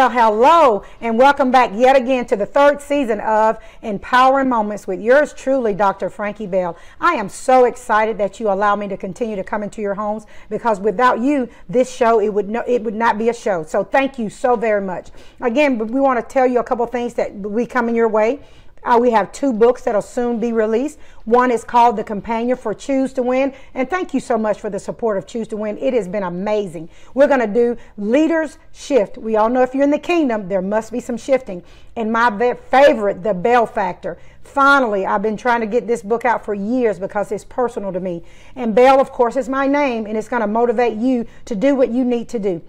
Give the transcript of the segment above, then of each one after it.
Well, hello, and welcome back yet again to the third season of Empowering Moments with yours truly, Dr. Frankie Bell. I am so excited that you allow me to continue to come into your homes, because without you, this show, it would not be a show. So thank you so very much. Again, we want to tell you a couple things that we coming your way. We have 2 books that'll soon be released. One is called The Companion for Choose to Win. And thank you so much for the support of Choose to Win. It has been amazing. We're going to do Leaders Shift. We all know if you're in the kingdom, there must be some shifting. And my favorite, The Bell Factor. Finally, I've been trying to get this book out for years because it's personal to me. And Bell, of course, is my name, and it's going to motivate you to do what you need to do.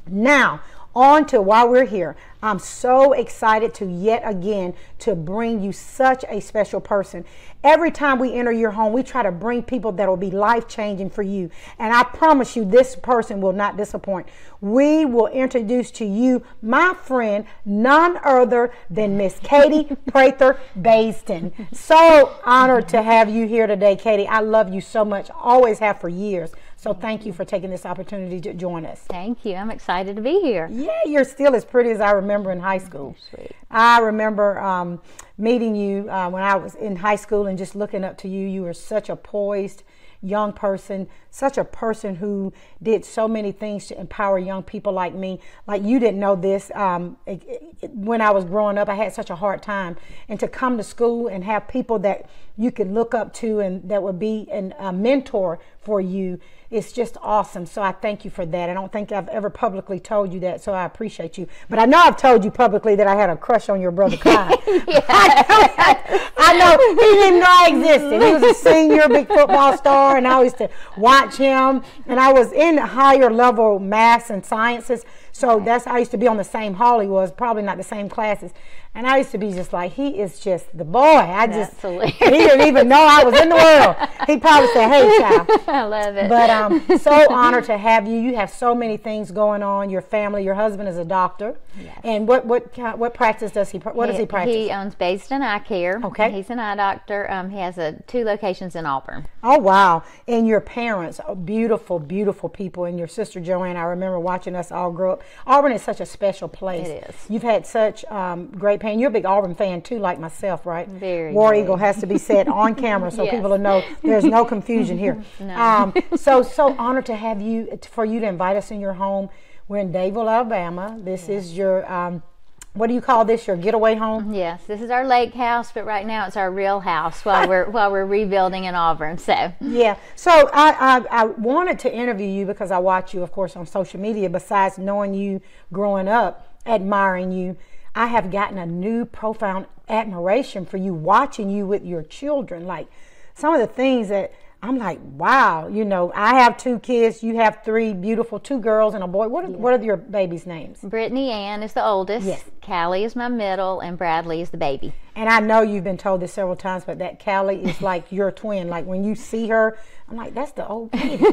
Now, on to why we're here. I'm so excited to yet again to bring you such a special person. Every time we enter your home, we try to bring people that will be life-changing for you. And I promise you, this person will not disappoint. We will introduce to you my friend, none other than Miss Katie Prather Baisden. So honored to have you here today, Katie. I love you so much. Always have for years. So thank you for taking this opportunity to join us. Thank you. I'm excited to be here. Yeah, you're still as pretty as I remember in high school. Sweet. I remember meeting you when I was in high school and just looking up to you. You were such a poised young person, such a person who did so many things to empower young people like me. Like, you didn't know this. When I was growing up, I had such a hard time. And to come to school and have people that you can look up to and that would be a mentor for you, it's just awesome. So I thank you for that. I don't think I've ever publicly told you that, so I appreciate you. But I know I've told you publicly that I had a crush on your brother, Clyde. I know. He didn't know I existed. He was a senior, big football star, and I used to watch him. And I was in higher level maths and sciences, so that's, I used to be on the same hall he was, probably not the same classes. And I used to be just like, he is just the boy. He didn't even know I was in the world. He'd probably say, hey, child. I love it. But so honored to have you. You have so many things going on. Your family, your husband is a doctor. Yes. And what practice does he does he practice? He owns Baisden Eye Care. Okay. He's an eye doctor. He has 2 locations in Auburn. Oh, wow. And your parents, beautiful, beautiful people. And your sister Joanne, I remember watching us all grow up. Auburn is such a special place. It is. You've had such great pain. You're a big Auburn fan too, like myself, right? Very. War Eagle has to be said on camera so Yes. people will know there's no confusion here. No. So honored to have you, for you to invite us in your home. We're in Dadeville, Alabama. This is your, what do you call this? Your getaway home? Yes, this is our lake house, but right now it's our real house while we're rebuilding in Auburn. So yeah. So I wanted to interview you because I watch you, of course, on social media. Besides knowing you growing up, admiring you, I have gotten a new profound admiration for you, watching you with your children. Like, some of the things that I'm like, wow, you know, I have 2 kids, you have 3 beautiful, 2 girls and a boy. What are your babies' names? Brittany Ann is the oldest. Yes. Callie is my middle, and Bradley is the baby. And I know you've been told this several times, but that Callie is like your twin. Like, when you see her, I'm like, that's the old lady.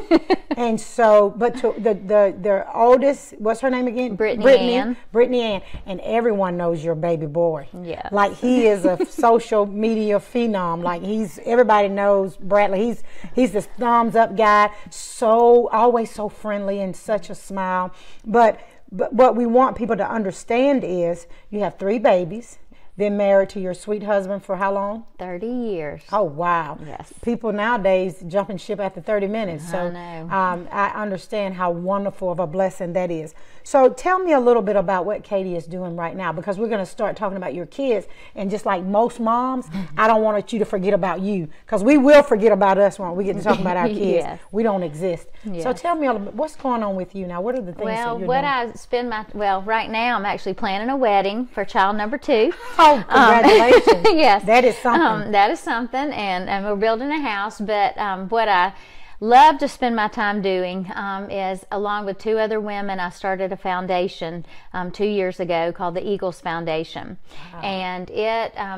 And so, but to the oldest, what's her name again? Brittany Ann. Brittany Ann. And everyone knows your baby boy. Yeah. Like, he is a social media phenom. Like, everybody knows Bradley. He's this thumbs up guy. So, always so friendly and such a smile. But what we want people to understand is you have 3 babies. Been married to your sweet husband for how long? 30 years. Oh, wow. Yes. People nowadays jumping ship after 30 minutes. So I know. I understand how wonderful of a blessing that is. So tell me a little bit about what Katie is doing right now, because we're going to start talking about your kids. And just like most moms, I don't want you to forget about you, because we will forget about us when we get to talk about our kids. Yes. We don't exist. Yes. So tell me a little bit, what's going on with you now? What are the things that you're doing? Right now I'm actually planning a wedding for child number 2. Oh, congratulations. Yes. That is something. That is something, and we're building a house, but what I love to spend my time doing is, along with 2 other women, I started a foundation 2 years ago called the Eagles Foundation. Wow. And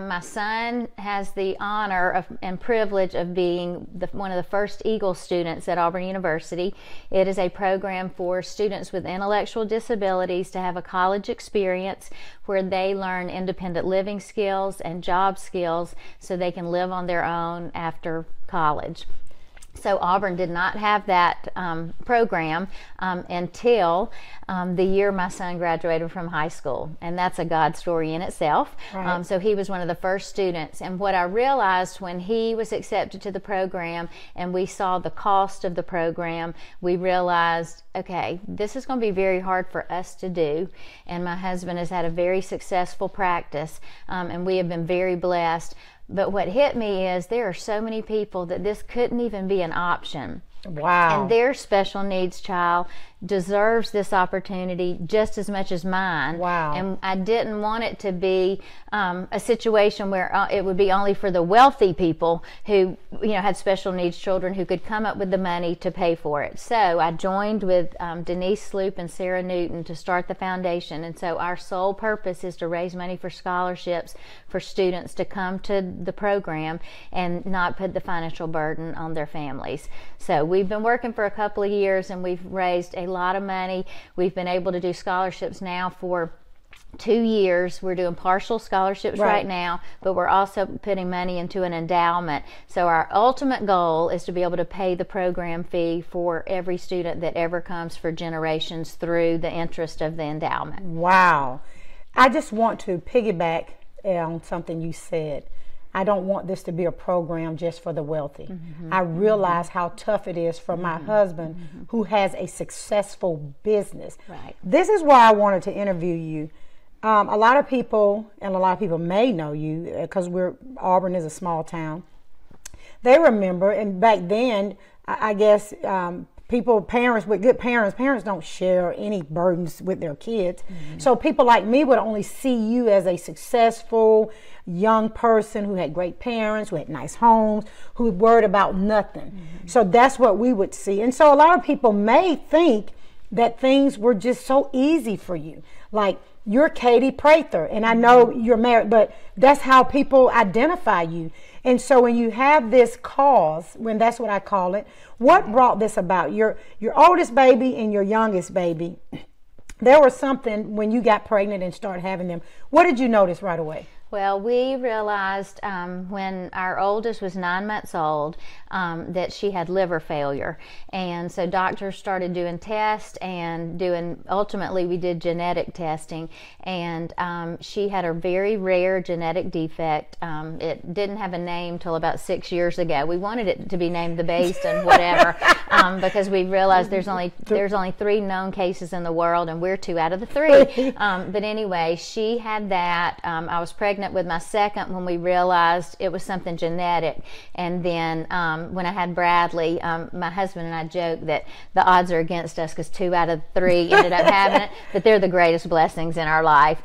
my son has the honor and privilege of being one of the first Eagle students at Auburn University. It is a program for students with intellectual disabilities to have a college experience where they learn independent living skills and job skills so they can live on their own after college. So Auburn did not have that program until the year my son graduated from high school, and that's a God story in itself. Right. So he was one of the first students, and what I realized when he was accepted to the program and we saw the cost of the program, we realized, okay, this is going to be very hard for us to do, and my husband has had a very successful practice, and we have been very blessed. But what hit me is there are so many people that this couldn't even be an option. Wow. And their special needs child deserves this opportunity just as much as mine. Wow. And I didn't want it to be a situation where it would be only for the wealthy people who, had special needs children who could come up with the money to pay for it. So I joined with Denise Sloop and Sarah Newton to start the foundation. And so our sole purpose is to raise money for scholarships for students to come to the program and not put the financial burden on their families. So we've been working for a couple of years and we've raised a lot of money. We've been able to do scholarships now for 2 years. We're doing partial scholarships right now, but we're also putting money into an endowment. So our ultimate goal is to be able to pay the program fee for every student that ever comes for generations through the interest of the endowment. Wow. I just want to piggyback on something you said. I don't want this to be a program just for the wealthy. I realize how tough it is for my husband who has a successful business. Right. This is why I wanted to interview you. A lot of people, and a lot of people may know you because Auburn is a small town. They remember, and back then, I guess parents with good parents don't share any burdens with their kids. So people like me would only see you as a successful young person who had great parents, who had nice homes, who worried about nothing. So that's what we would see. And so a lot of people may think that things were just so easy for you. Like, you're Katie Prather, and I know you're married, but that's how people identify you. And so when you have this cause, when that's what I call it, what brought this about? Your oldest baby and your youngest baby, there was something when you got pregnant and started having them. What did you notice right away? Well, we realized when our oldest was 9 months old that she had liver failure. And so doctors started doing tests and ultimately we did genetic testing. And she had a very rare genetic defect. It didn't have a name till about 6 years ago. We wanted it to be named the Basin, whatever, because we realized there's only 3 known cases in the world and we're 2 out of the 3. But anyway, she had that. I was pregnant with my second when we realized it was something genetic. And then when I had Bradley, my husband and I joked that the odds are against us because 2 out of 3 ended up having it, but they're the greatest blessings in our life.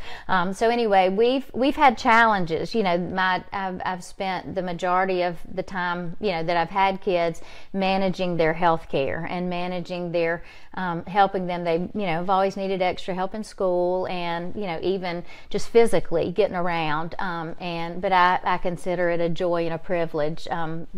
So anyway, we've had challenges. I've spent the majority of the time that I've had kids managing their health care and managing their helping them. They have always needed extra help in school and even just physically getting around. But I consider it a joy and a privilege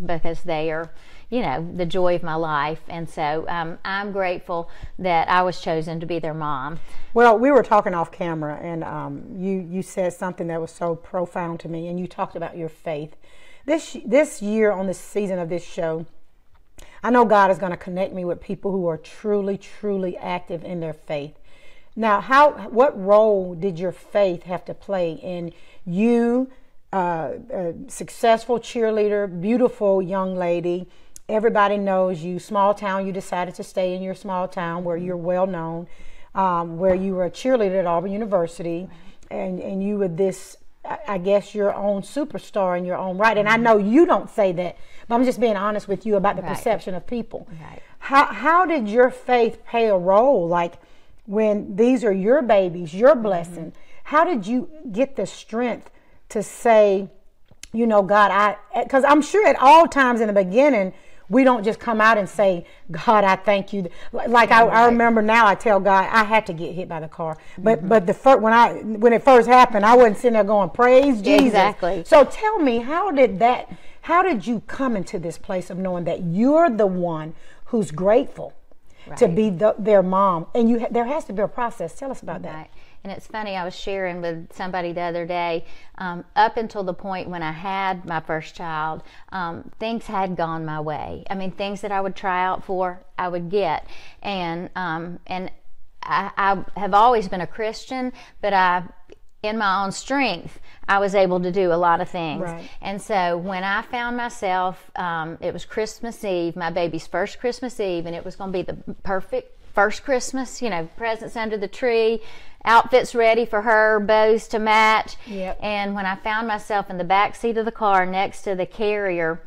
because they are, the joy of my life. And so I'm grateful that I was chosen to be their mom. Well, we were talking off camera, and you said something that was so profound to me, and you talked about your faith. This year on the season of this show, I know God is going to connect me with people who are truly, truly active in their faith. Now, what role did your faith have to play in you, a successful cheerleader, beautiful young lady? Everybody knows you. Small town, you decided to stay in your small town where you're well known, where you were a cheerleader at Auburn University, and you were this, I guess, your own superstar in your own right. And I know you don't say that, but I'm just being honest with you about the perception of people. Right. How did your faith play a role? Like, when these are your babies, your blessing, how did you get the strength to say, God, because I'm sure at all times in the beginning, we don't just come out and say, God, I thank you. Like I remember now, I tell God, I had to get hit by the car. But when it first happened, I wasn't sitting there going, praise Jesus. Exactly. So tell me, how did you come into this place of knowing that you're the one who's grateful to be their mom? And there has to be a process. Tell us about that. And it's funny, I was sharing with somebody the other day, up until the point when I had my first child, things had gone my way. I mean, things that I would try out for, I would get. And I have always been a Christian, but in my own strength, I was able to do a lot of things. Right. And so when I found myself, it was Christmas Eve, my baby's first Christmas Eve, and it was going to be the perfect first Christmas, presents under the tree, outfits ready for her, bows to match. Yep. And when I found myself in the back seat of the car next to the carrier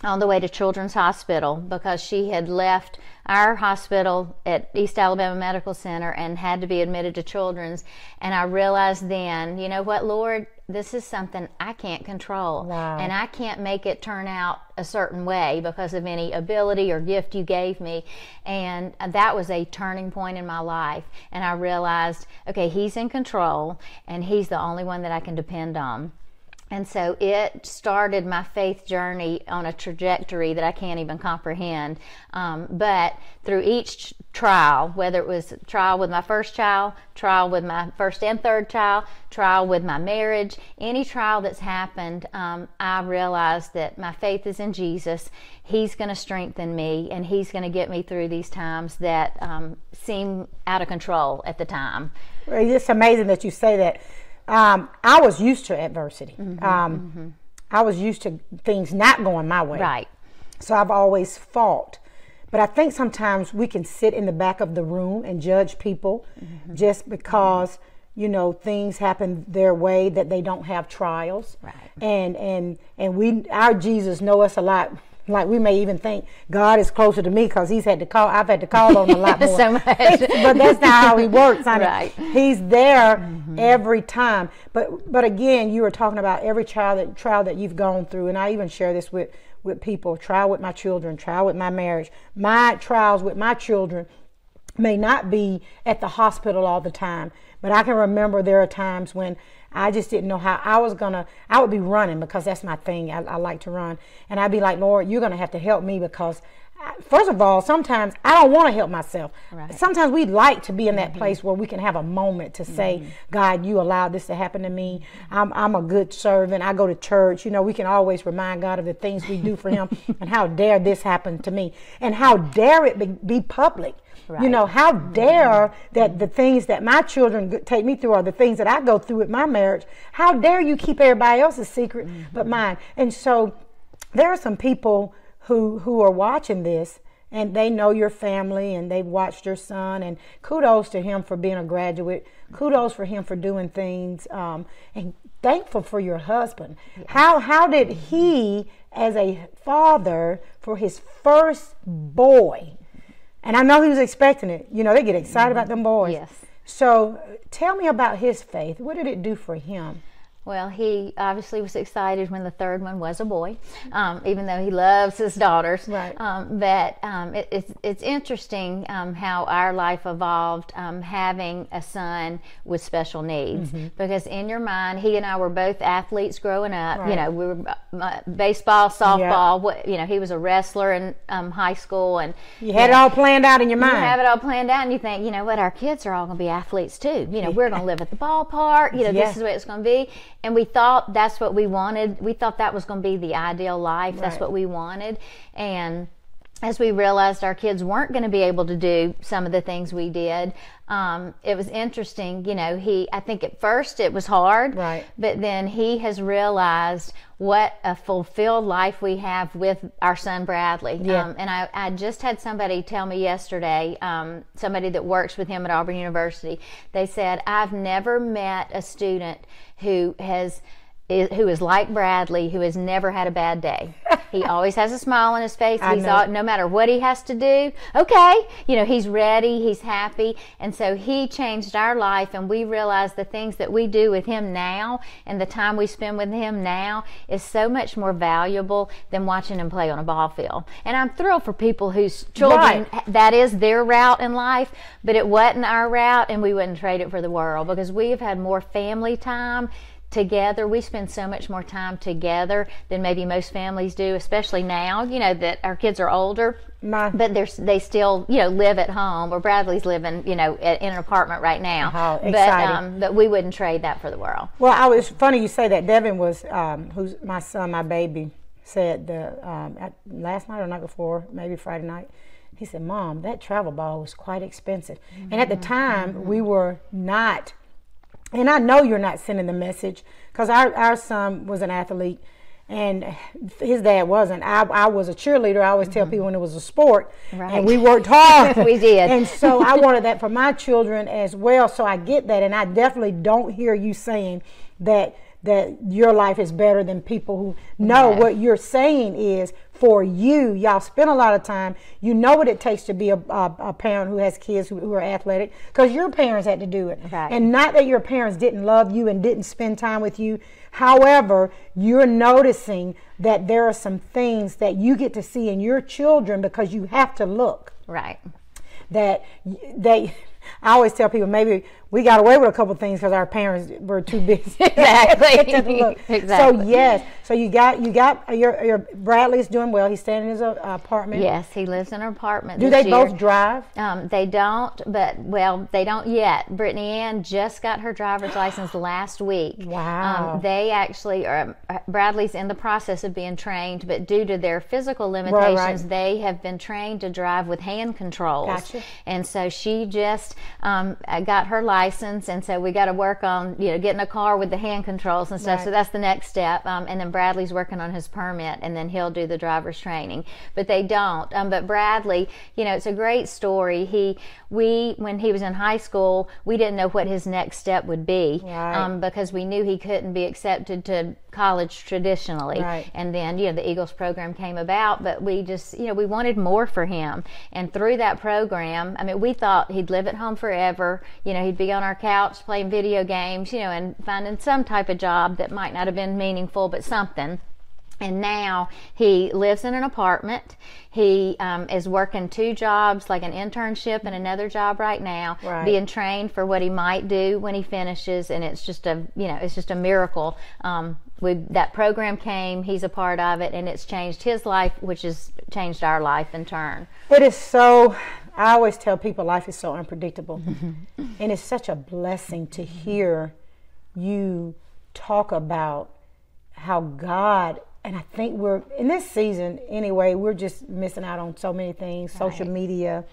on the way to Children's Hospital, because she had left our hospital at East Alabama Medical Center and had to be admitted to Children's, and I realized then, you know what, Lord, this is something I can't control. Wow. And I can't make it turn out a certain way because of any ability or gift you gave me. And that was a turning point in my life, and I realized, okay, he's in control and he's the only one that I can depend on. And so it started my faith journey on a trajectory that I can't even comprehend. But through each trial, whether it was trial with my first child, trial with my first and third child, trial with my marriage, any trial that's happened, I realized that my faith is in Jesus. He's going to strengthen me, and he's going to get me through these times that seem out of control at the time. Well, it's amazing that you say that. I was used to adversity. I was used to things not going my way. Right. So I've always fought. But I think sometimes we can sit in the back of the room and judge people just because, things happen their way, that they don't have trials. Right. And our Jesus know us a lot. Like, we may even think God is closer to me because I've had to call on him a lot more. So much. But that's not how he works, honey. Right. He's there every time. But again, you were talking about every trial that you've gone through, and I even share this with people. Trial with my children, trial with my marriage. My trials with my children may not be at the hospital all the time, but I can remember there are times when I just didn't know how I would be running, because that's my thing. I like to run. And I'd be like, Lord, you're going to have to help me, because first of all, sometimes I don't want to help myself. Right. Sometimes we'd like to be in that place where we can have a moment to say, God, you allowed this to happen to me. I'm a good servant. I go to church. We can always remind God of the things we do for him and how dare this happen to me, and how dare it be public. Right. How dare that the things that my children take me through are the things that I go through with my marriage. How dare you keep everybody else's secret but mine? And so there are some people who are watching this, and they know your family, and they've watched your son, and kudos to him for being a graduate. Kudos for him for doing things, and thankful for your husband. Yes. How did he, as a father for his first boy, and I know he was expecting it. They get excited about them boys. Yes. So tell me about his faith. What did it do for him? Well, he obviously was excited when the third one was a boy, even though he loves his daughters. Right. But it's interesting how our life evolved, having a son with special needs. Because in your mind, he and I were both athletes growing up. Right. We were baseball, softball. Yep. He was a wrestler in high school, and you had it all planned out in your mind. You have it all planned out, and you think, our kids are all going to be athletes too. We're going to live at the ballpark. This is what it's going to be. And we thought that's what we wanted. We thought that was going to be the ideal life. That's what we wanted. And as we realized our kids weren't going to be able to do some of the things we did, it was interesting. I think at first it was hard, right, but then he has realized what a fulfilled life we have with our son Bradley. Yeah. And I just had somebody tell me yesterday, somebody that works with him at Auburn University, they said, I've never met a student who is like Bradley, who has never had a bad day. He always has a smile on his face. No matter what he has to do, okay, he's ready, he's happy. And so he changed our life, and we realized the things that we do with him now and the time we spend with him now is so much more valuable than watching him play on a ball field. And I'm thrilled for people whose children, that is their route in life, but it wasn't our route, and we wouldn't trade it for the world, because we have had more family time together. We spend so much more time together than maybe most families do, especially now, you know, that our kids are older. But they still, you know, live at home. Or Bradley's living, you know, in an apartment right now. How exciting. But we wouldn't trade that for the world. Well, it's funny you say that. Devin was, who's my son, my baby, said last night or night before, maybe Friday night, he said, Mom, that travel ball was quite expensive. And at the time, we were not, and I know you're not sending the message, because our son was an athlete, and his dad wasn't. I was a cheerleader. I always tell people when it was a sport, and we worked hard. We did. And so I wanted that for my children as well, so I get that, and I definitely don't hear you saying that your life is better than people who know. What you're saying is, for you, y'all spend a lot of time. You know what it takes to be a parent who has kids who are athletic, because your parents had to do it. Right. And not that your parents didn't love you and didn't spend time with you. However, you're noticing that there are some things that you get to see in your children because you have to look. Right. I always tell people, maybe we got away with a couple things because our parents were too busy. Exactly. So yes, so you got your Bradley's doing well. He's staying in his apartment. Yes, he lives in an apartment. Do they both drive? They don't, they don't yet. Brittany Ann just got her driver's license last week. Wow. They actually are. Bradley's in the process of being trained, but due to their physical limitations, they have been trained to drive with hand controls. Gotcha. And so she just got her license, and so we got to work on getting a car with the hand controls and stuff. Right. So that's the next step. And then Bradley's working on his permit, and then he'll do the driver's training. But they don't. But Bradley, it's a great story. When he was in high school, we didn't know what his next step would be, right. Because we knew he couldn't be accepted to college traditionally. Right. And then the Eagles program came about, but we just we wanted more for him. And through that program, we thought he'd live at home forever. He'd be on our couch playing video games, and finding some type of job that might not have been meaningful, but something. And now he lives in an apartment. He is working 2 jobs, like an internship and another job right now, right. being trained for what he might do when he finishes. And it's just a miracle. That program came, he's a part of it, and it's changed his life, which has changed our life in turn. It is so, I always tell people life is so unpredictable. And it's such a blessing to hear you talk about how God, and I think we're, in this season anyway, we're just missing out on so many things. Right. Social media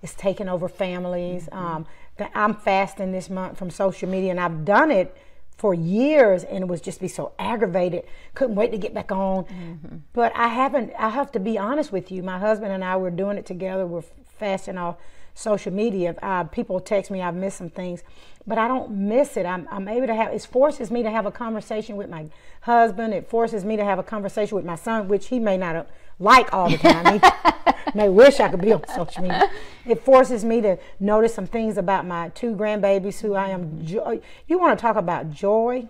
is taking over families. I'm fasting this month from social media, and I've done it for years, and it was just be so aggravated. Couldn't wait to get back on. But I have to be honest with you. My husband and I were doing it together. We're fasting off social media. People text me, I've missed some things, but I don't miss it. I'm able to have, it forces me to have a conversation with my husband. It forces me to have a conversation with my son, which he may not like all the time. He may wish I could be on social media. It forces me to notice some things about my 2 grandbabies who I am. You want to talk about joy?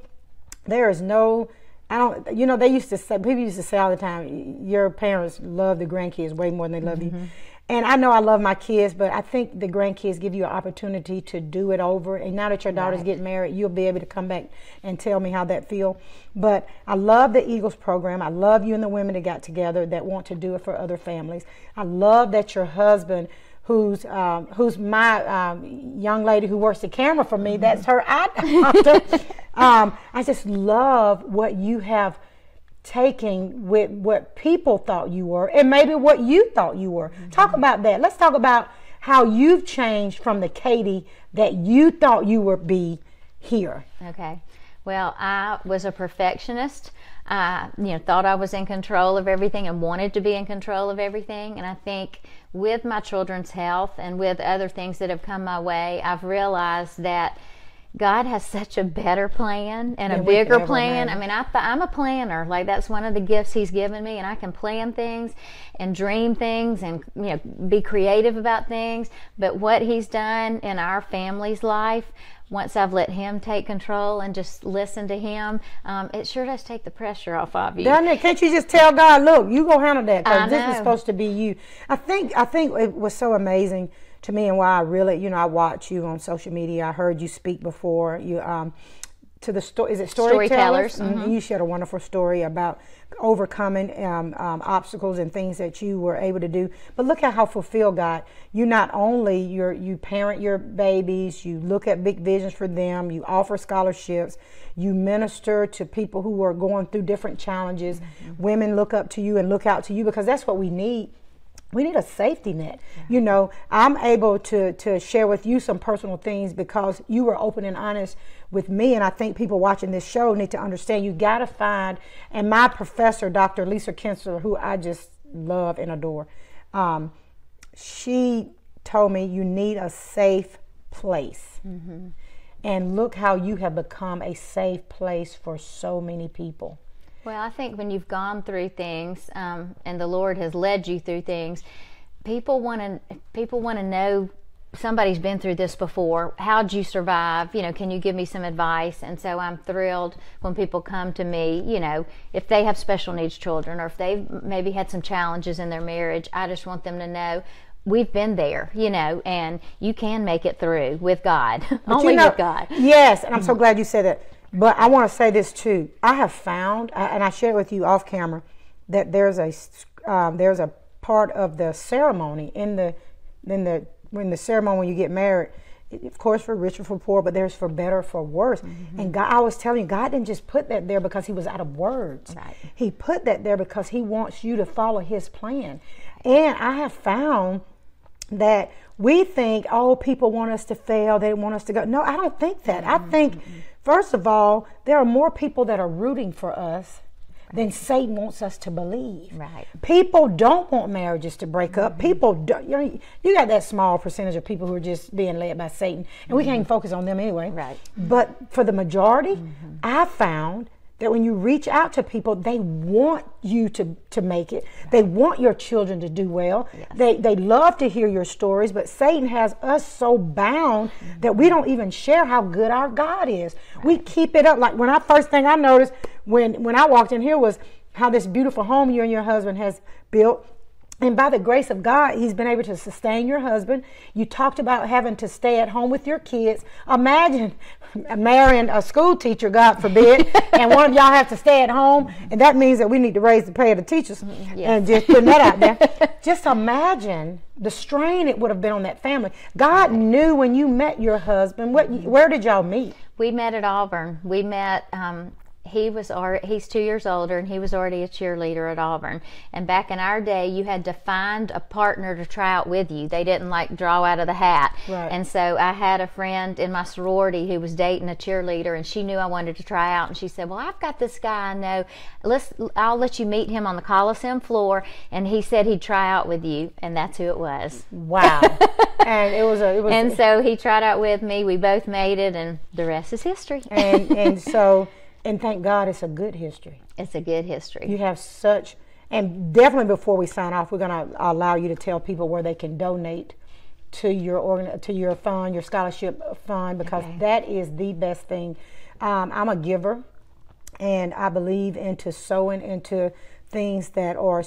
There is no, they used to say, people used to say all the time, your parents love the grandkids way more than they love you. And I know I love my kids, but I think the grandkids give you an opportunity to do it over. And now that your daughter's Right. getting married, you'll be able to come back and tell me how that feels. But I love the Eagles program. I love you and the women that got together that want to do it for other families. I love that your husband, who's my young lady who works the camera for me, that's her eye doctor. I just love what you have taking with what people thought you were and maybe what you thought you were. Talk about that. Let's talk about how you've changed from the Katie that you thought you would be here. Okay. Well, I was a perfectionist. I thought I was in control of everything and wanted to be in control of everything. And I think with my children's health and with other things that have come my way, I've realized that God has such a better plan and a bigger plan. I'm a planner. Like, that's one of the gifts He's given me, and I can plan things and dream things and be creative about things. But what He's done in our family's life, once I've let Him take control and just listen to Him, it sure does take the pressure off of you. Doesn't it? Can't you just tell God, look, you go handle that, because this is supposed to be you. I think it was so amazing to me, and why I really, I watch you on social media. I heard you speak before. You to the story. Is it Storytellers? Mm-hmm. You shared a wonderful story about overcoming obstacles and things that you were able to do. But look at how fulfilled God. You not only you parent your babies, you look at big visions for them, you offer scholarships, you minister to people who are going through different challenges. Mm-hmm. Women look up to you and look out to you because that's what we need. We need a safety net. You know, I'm able to share with you some personal things because you were open and honest with me, and I think people watching this show need to understand you got to find, and my professor, Dr. Lisa Kinsler, who I just love and adore, she told me you need a safe place. Mm-hmm. And look how you have become a safe place for so many people. Well, I think when you've gone through things and the Lord has led you through things, people want to know somebody's been through this before. How'd you survive? You know, can you give me some advice? And so I'm thrilled when people come to me, you know, if they have special needs children or if they've maybe had some challenges in their marriage. I just want them to know we've been there, you know, and you can make it through with God. Only with God. Yes, and I'm so glad you said that. But I want to say this too. I have found, and I shared with you off camera, that there's a part of the ceremony when the ceremony when you get married, of course for rich or for poor, but there's for better or for worse. Mm-hmm. And God, I was telling you, God didn't just put that there because He was out of words. Right. He put that there because He wants you to follow His plan. And I have found that we think, oh, people want us to fail, they want us to go. No, I don't think that. Mm-hmm. I think. Mm-hmm. First of all, there are more people that are rooting for us than Satan wants us to believe. Right. People don't want marriages to break up. Mm-hmm. People don't. You got that small percentage of people who are just being led by Satan, and mm-hmm. we can't even focus on them anyway. Right. But for the majority, mm-hmm. I found that when you reach out to people, they want you to make it. Right. They want your children to do well. Yes. They love to hear your stories, but Satan has us so bound mm-hmm. that we don't even share how good our God is. Right. We keep it up. Like first thing I noticed when I walked in here was how this beautiful home you and your husband has built. And by the grace of God, He's been able to sustain your husband. You talked about having to stay at home with your kids. Imagine marrying a school teacher, God forbid, and one of y'all have to stay at home. And that means that we need to raise the pay of the teachers. Yes. And just putting that out there. Just imagine the strain it would have been on that family. God knew when you met your husband. Where did y'all meet? We met at Auburn. We met... he's 2 years older, and he was already a cheerleader at Auburn. And back in our day, you had to find a partner to try out with you. They didn't draw out of the hat. Right. And so I had a friend in my sorority who was dating a cheerleader, and she knew I wanted to try out. And she said, well, I've got this guy I know. I'll let you meet him on the Coliseum floor. And he said he'd try out with you, and that's who it was. Wow. And it was. And so he tried out with me. We both made it, and the rest is history. And thank God it's a good history. It's a good history. You have such, and definitely before we sign off, we're going to allow you to tell people where they can donate to your fund, your scholarship fund, because that is the best thing. I'm a giver, and I believe into sowing into things that are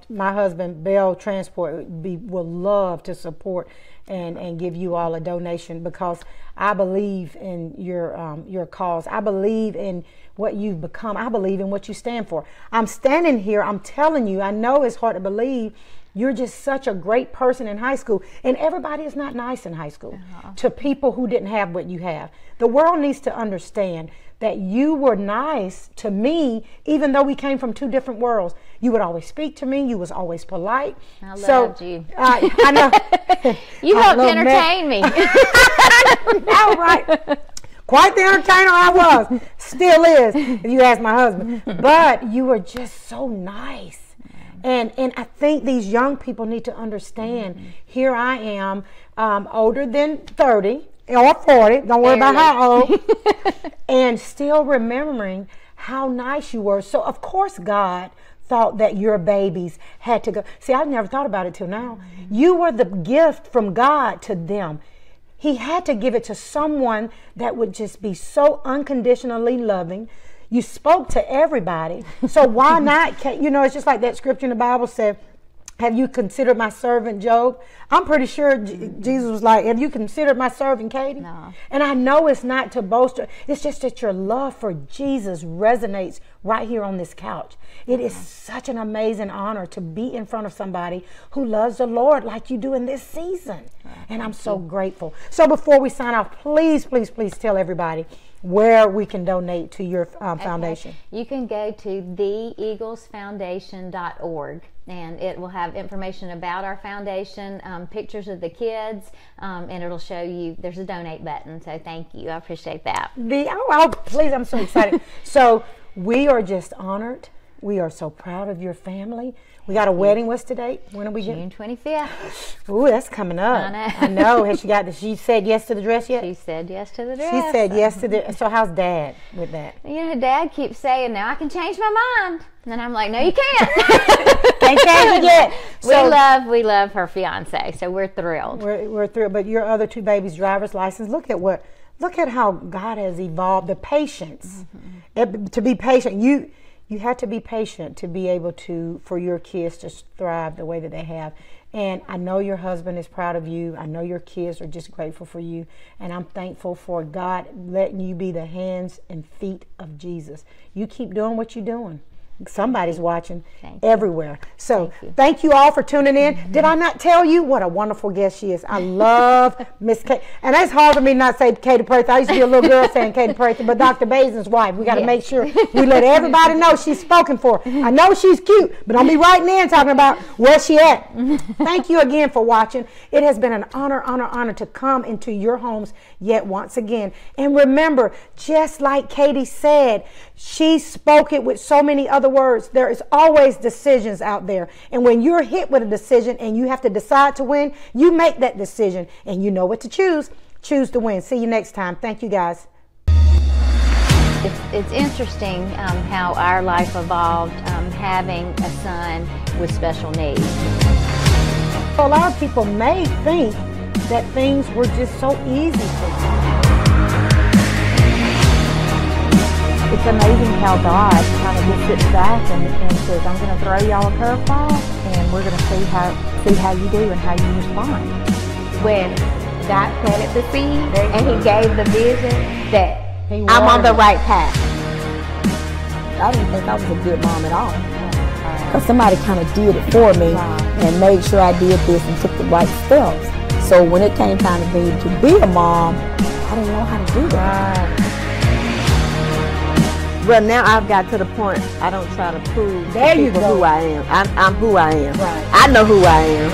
my husband, Bell Transport, will love to support and give you all a donation, because I believe in your cause. I believe in what you've become. I believe in what you stand for. I'm standing here, I'm telling you, I know it's hard to believe, you're just such a great person in high school. And everybody is not nice in high school to people who didn't have what you have. The world needs to understand that you were nice to me, even though we came from two different worlds. You would always speak to me. You was always polite. I loved you. I know. You helped entertain me. All right. Quite the entertainer I was. Still is, if you ask my husband. But you were just so nice. And I think these young people need to understand, here I am, older than 30 or 40, don't worry about how old, and still remembering how nice you were. So of course God thought that your babies had to go. See, I never thought about it till now. You were the gift from God to them. He had to give it to someone that would just be so unconditionally loving. You spoke to everybody, so why not? You know, it's just like that scripture in the Bible said, Have you considered my servant Job? I'm pretty sure Jesus was like, have you considered my servant Katie? No. And I know it's not to boast. It's just that your love for Jesus resonates right here on this couch. It is such an amazing honor to be in front of somebody who loves the Lord like you do in this season. And I'm so grateful. So before we sign off, please, please, please tell everybody where we can donate to your foundation. You can go to theeaglesfoundation.org, and it will have information about our foundation, pictures of the kids, and it'll show you there's a donate button. So thank you. I appreciate that. Please, I'm so excited. So we are just honored. We are so proud of your family. We got a wedding. What's the date? When are we getting? June 25th. Ooh, that's coming up. I know. Has she said yes to the dress yet? She said yes to the dress. She said yes to the. So how's Dad with that? You know, Dad keeps saying, now I can change my mind. And I'm like, no, you can't. Can't change it yet. So, we love her fiance, so we're thrilled. We're thrilled. But your other two babies' driver's license, look at how God has evolved the patience. To be patient. You have to be patient to be able for your kids to thrive the way that they have. And I know your husband is proud of you. I know your kids are just grateful for you. And I'm thankful for God letting you be the hands and feet of Jesus. You keep doing what you're doing. Somebody's watching everywhere. So thank you all for tuning in. Did I not tell you what a wonderful guest she is? I love Miss Kate. And it's hard for me not to say Katie Prather. I used to be a little girl saying Katie Prather, but Dr. Basin's wife. We got to make sure we let everybody know she's spoken for. I know she's cute, but don't be writing in talking about where she at. Thank you again for watching. It has been an honor to come into your homes yet once again. And remember, just like Katie said, she spoke it with so many other words. There is always decisions out there. And when you're hit with a decision and you have to decide to win, you make that decision and you know what to choose. Choose to win. See you next time. Thank you, guys. It's interesting how our life evolved having a son with special needs. A lot of people may think that things were just so easy for them. It's amazing how God kind of just sits back and says, I'm going to throw y'all a curveball, and we're going to see how you do and how you respond. When God planted the seed and He gave the vision that I'm on the right path. I didn't think I was a good mom at all. Because somebody kind of did it for me and made sure I did this and took the right steps. So when it came time for me to be a mom, I didn't know how to do that. Well, now I've got to the point I don't try to prove to people who I am. I'm who I am. I know who I am.